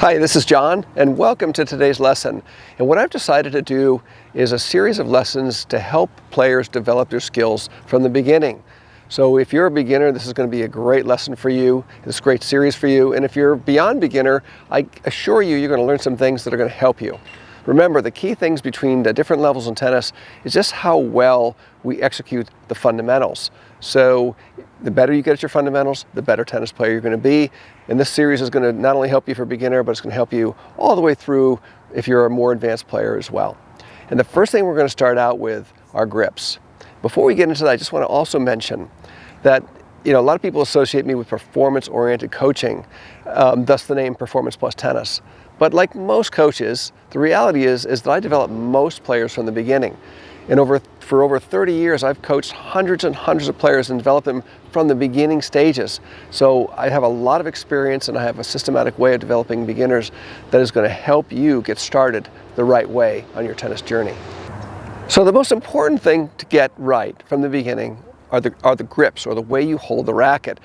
Hi, this is John, and welcome to today's lesson. And what I've decided to do is a series of lessons to help players develop their skills from the beginning. So if you're a beginner, this is going to be a great lesson for you. It's a great series for you. And if you're beyond beginner, I assure you, you're going to learn some things that are going to help you. Remember, the key things between the different levels in tennis is just how well we execute the fundamentals. So the better you get at your fundamentals, the better tennis player you're going to be. And this series is going to not only help you for beginner, but it's going to help you all the way through if you're a more advanced player as well. And the first thing we're going to start out with are grips. Before we get into that, I just want to also mention that a lot of people associate me with performance-oriented coaching, thus the name Performance Plus Tennis. But like most coaches, the reality is that I develop most players from the beginning. And for over 30 years, I've coached hundreds and hundreds of players and developed them from the beginning stages. So I have a lot of experience, and I have a systematic way of developing beginners that is going to help you get started the right way on your tennis journey. So the most important thing to get right from the beginning are the grips, or the way you hold the racket,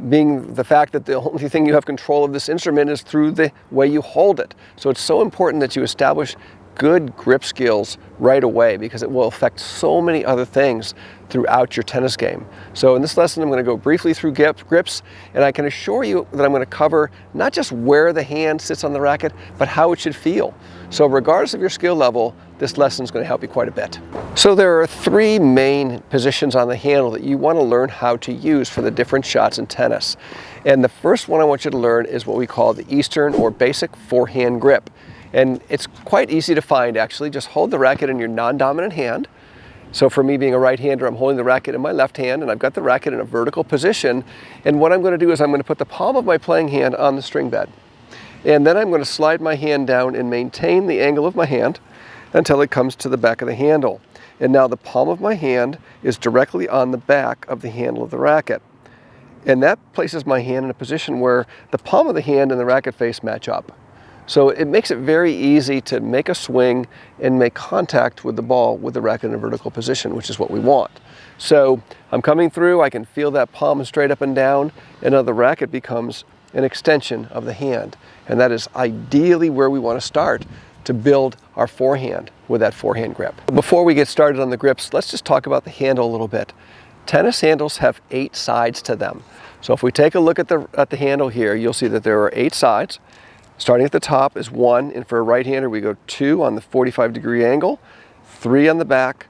being the fact that the only thing you have control of this instrument is through the way you hold it. So it's so important that you establish good grip skills right away, because it will affect so many other things throughout your tennis game. So in this lesson, I'm going to go briefly through grips, and I can assure you that I'm going to cover not just where the hand sits on the racket, but how it should feel. So regardless of your skill level, this lesson is going to help you quite a bit. So there are three main positions on the handle that you want to learn how to use for the different shots in tennis. And the first one I want you to learn is what we call the Eastern or basic forehand grip. And it's quite easy to find, actually. Just hold the racket in your non-dominant hand. So for me, being a right-hander, I'm holding the racket in my left hand, and I've got the racket in a vertical position. And what I'm going to do is I'm going to put the palm of my playing hand on the string bed. And then I'm going to slide my hand down and maintain the angle of my hand until it comes to the back of the handle. And now the palm of my hand is directly on the back of the handle of the racket. And that places my hand in a position where the palm of the hand and the racket face match up. So it makes it very easy to make a swing and make contact with the ball with the racket in a vertical position, which is what we want. So I'm coming through, I can feel that palm straight up and down, and now the racket becomes an extension of the hand. And that is ideally where we want to start to build our forehand with that forehand grip. Before we get started on the grips, let's just talk about the handle a little bit. Tennis handles have 8 sides to them. So if we take a look at the handle here, you'll see that there are 8 sides. Starting at the top is 1, and for a right-hander we go 2 on the 45-degree angle, 3 on the back,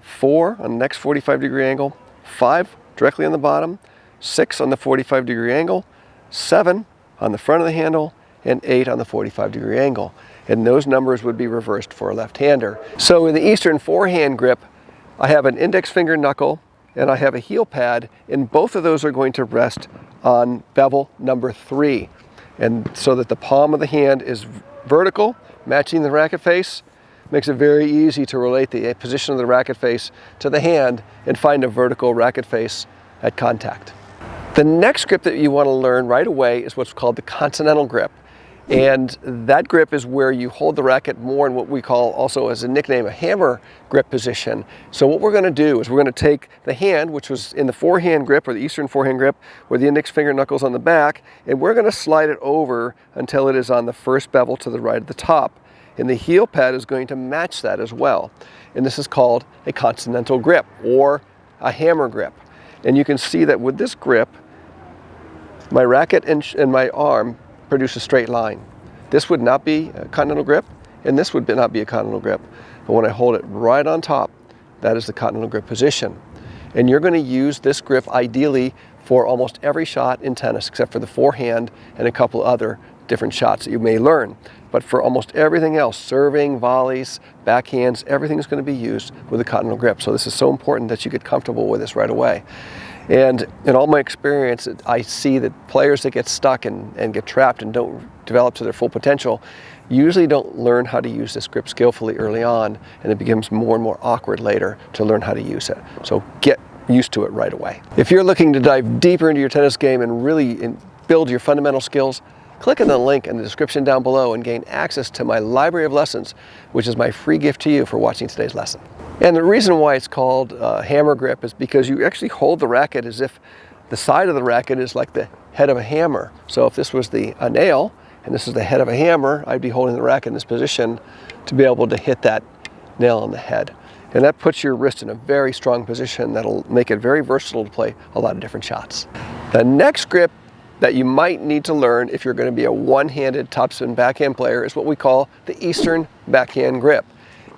4 on the next 45-degree angle, 5 directly on the bottom, 6 on the 45-degree angle, 7 on the front of the handle, and 8 on the 45-degree angle. And those numbers would be reversed for a left-hander. So in the Eastern forehand grip, I have an index finger knuckle and I have a heel pad, and both of those are going to rest on bevel number 3. And so that the palm of the hand is vertical, matching the racket face, makes it very easy to relate the position of the racket face to the hand and find a vertical racket face at contact. The next grip that you want to learn right away is what's called the Continental Grip. And that grip is where you hold the racket more in what we call, also as a nickname, a hammer grip position. So what we're going to do is we're going to take the hand, which was in the forehand grip, or the Eastern forehand grip, where the index finger knuckles on the back, and we're going to slide it over until it is on the first bevel to the right at the top. And the heel pad is going to match that as well. And this is called a Continental Grip, or a hammer grip. And you can see that with this grip, my racket and my arm produce a straight line. This would not be a Continental Grip, and this would not be a Continental Grip. But when I hold it right on top, that is the Continental Grip position. And you're going to use this grip ideally for almost every shot in tennis, except for the forehand and a couple other different shots that you may learn. But for almost everything else, serving, volleys, backhands, everything is going to be used with a Continental Grip. So this is so important that you get comfortable with this right away. And in all my experience, I see that players that get stuck and get trapped and don't develop to their full potential usually don't learn how to use this grip skillfully early on, and it becomes more and more awkward later to learn how to use it. So get used to it right away. If you're looking to dive deeper into your tennis game and really build your fundamental skills, click on the link in the description down below and gain access to my library of lessons, which is my free gift to you for watching today's lesson. And the reason why it's called hammer grip is because you actually hold the racket as if the side of the racket is like the head of a hammer. So if this was a nail and this is the head of a hammer, I'd be holding the racket in this position to be able to hit that nail on the head. And that puts your wrist in a very strong position that'll make it very versatile to play a lot of different shots. The next grip that you might need to learn if you're going to be a one-handed topspin backhand player is what we call the Eastern backhand grip.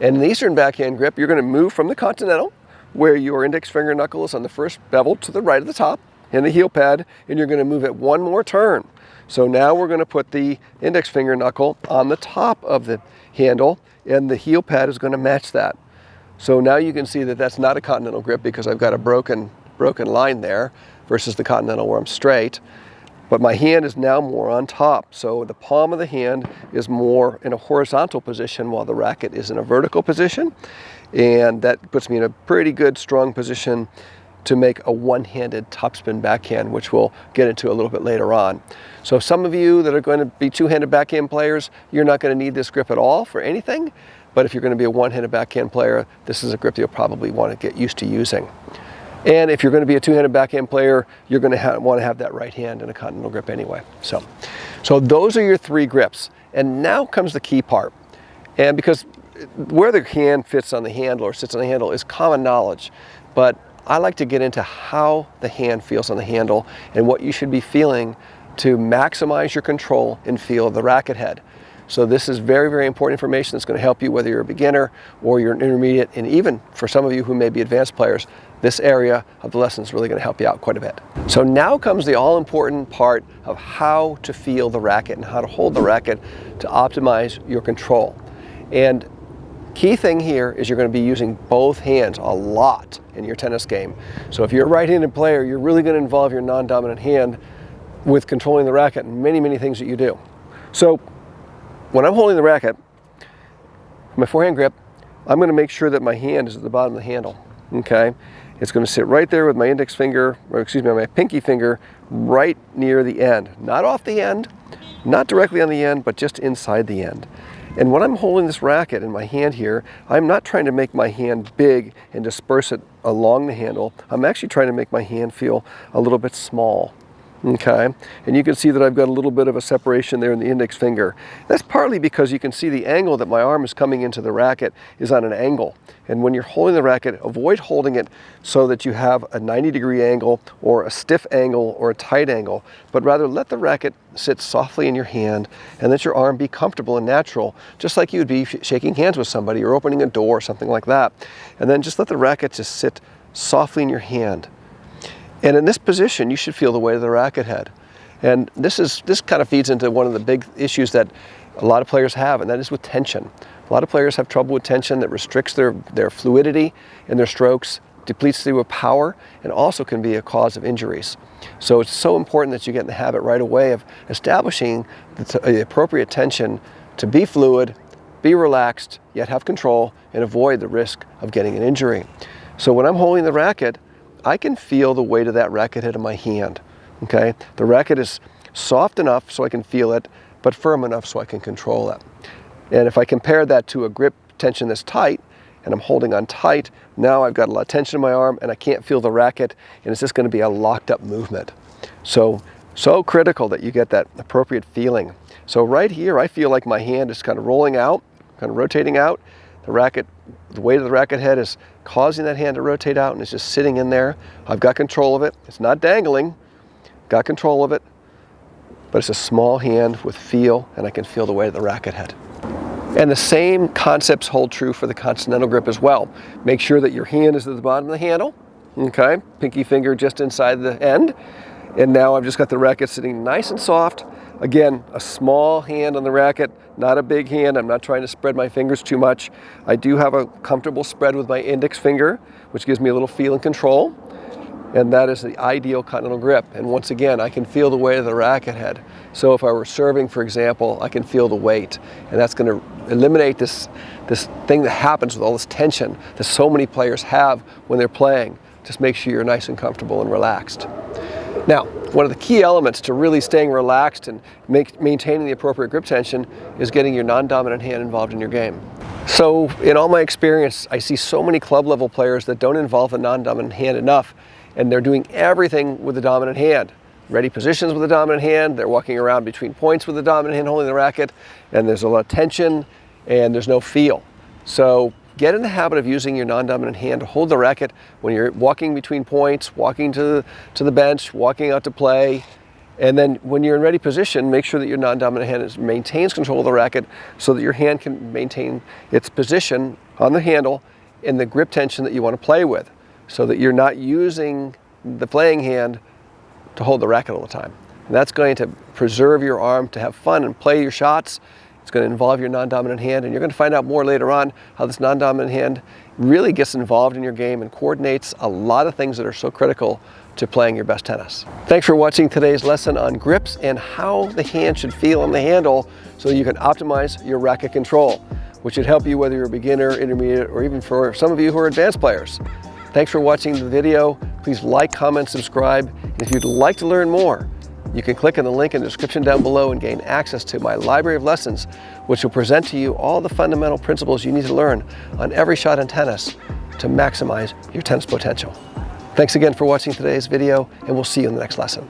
And in the Eastern backhand grip, you're going to move from the Continental, where your index finger knuckle is on the first bevel to the right of the top, and the heel pad, and you're going to move it one more turn. So now we're going to put the index finger knuckle on the top of the handle, and the heel pad is going to match that. So now you can see that that's not a Continental grip because I've got a broken line there versus the Continental where I'm straight. But my hand is now more on top. So the palm of the hand is more in a horizontal position while the racket is in a vertical position. And that puts me in a pretty good, strong position to make a one-handed topspin backhand, which we'll get into a little bit later on. So some of you that are going to be two-handed backhand players, you're not going to need this grip at all for anything. But if you're going to be a one-handed backhand player, this is a grip you'll probably want to get used to using. And if you're going to be a two-handed backhand player, you're going to want to have that right hand in a Continental grip anyway. So those are your three grips. And now comes the key part. And because where the hand fits on the handle or sits on the handle is common knowledge, but I like to get into how the hand feels on the handle and what you should be feeling to maximize your control and feel of the racket head. So this is very, very important information that's going to help you whether you're a beginner or you're an intermediate, and even for some of you who may be advanced players, this area of the lesson is really going to help you out quite a bit. So now comes the all-important part of how to feel the racket and how to hold the racket to optimize your control. And key thing here is you're going to be using both hands a lot in your tennis game. So if you're a right-handed player, you're really going to involve your non-dominant hand with controlling the racket and many, many things that you do. So when I'm holding the racket, my forehand grip, I'm going to make sure that my hand is at the bottom of the handle, okay? It's going to sit right there with my index finger, or excuse me, my pinky finger right near the end. Not off the end, not directly on the end, but just inside the end. And when I'm holding this racket in my hand here, I'm not trying to make my hand big and disperse it along the handle. I'm actually trying to make my hand feel a little bit small. Okay, and you can see that I've got a little bit of a separation there in the index finger. That's partly because you can see the angle that my arm is coming into the racket is on an angle. And when you're holding the racket, avoid holding it so that you have a 90-degree angle or a stiff angle or a tight angle, but rather let the racket sit softly in your hand and let your arm be comfortable and natural, just like you'd be shaking hands with somebody or opening a door or something like that. And then just let the racket just sit softly in your hand. And in this position, you should feel the weight of the racket head. And this kind of feeds into one of the big issues that a lot of players have, and that is with tension. A lot of players have trouble with tension that restricts their fluidity in their strokes, depletes their power, and also can be a cause of injuries. So it's so important that you get in the habit right away of establishing the appropriate tension to be fluid, be relaxed, yet have control, and avoid the risk of getting an injury. So when I'm holding the racket, I can feel the weight of that racket head in my hand, okay? The racket is soft enough so I can feel it, but firm enough so I can control it. And if I compare that to a grip tension that's tight, and I'm holding on tight, now I've got a lot of tension in my arm and I can't feel the racket, and it's just going to be a locked up movement. So critical that you get that appropriate feeling. So right here, I feel like my hand is kind of rolling out, kind of rotating out. The weight of the racket head is causing that hand to rotate out, and it's just sitting in there. I've got control of it. It's not dangling. Got control of it. But it's a small hand with feel, and I can feel the weight of the racket head. And the same concepts hold true for the Continental grip as well. Make sure that your hand is at the bottom of the handle. Okay, pinky finger just inside the end. And now I've just got the racket sitting nice and soft. Again, a small hand on the racket, not a big hand. I'm not trying to spread my fingers too much. I do have a comfortable spread with my index finger, which gives me a little feel and control. And that is the ideal Continental grip. And once again, I can feel the weight of the racket head. So if I were serving, for example, I can feel the weight. And that's going to eliminate this thing that happens with all this tension that so many players have when they're playing. Just make sure you're nice and comfortable and relaxed. Now, one of the key elements to really staying relaxed and maintaining the appropriate grip tension is getting your non-dominant hand involved in your game. So in all my experience, I see so many club level players that don't involve the non-dominant hand enough, and they're doing everything with the dominant hand. Ready positions with the dominant hand, they're walking around between points with the dominant hand holding the racket, and there's a lot of tension and there's no feel. So get in the habit of using your non-dominant hand to hold the racket when you're walking between points, walking to the bench, walking out to play. And then when you're in ready position, make sure that your non-dominant hand maintains control of the racket so that your hand can maintain its position on the handle in the grip tension that you want to play with, so that you're not using the playing hand to hold the racket all the time. And that's going to preserve your arm to have fun and play your shots. It's going to involve your non-dominant hand, and you're going to find out more later on how this non-dominant hand really gets involved in your game and coordinates a lot of things that are so critical to playing your best tennis. Thanks for watching today's lesson on grips and how the hand should feel on the handle so that you can optimize your racket control, which should help you whether you're a beginner, intermediate, or even for some of you who are advanced players. Thanks for watching the video. Please like, comment, subscribe. And if you'd like to learn more, you can click on the link in the description down below and gain access to my library of lessons, which will present to you all the fundamental principles you need to learn on every shot in tennis to maximize your tennis potential. Thanks again for watching today's video, and we'll see you in the next lesson.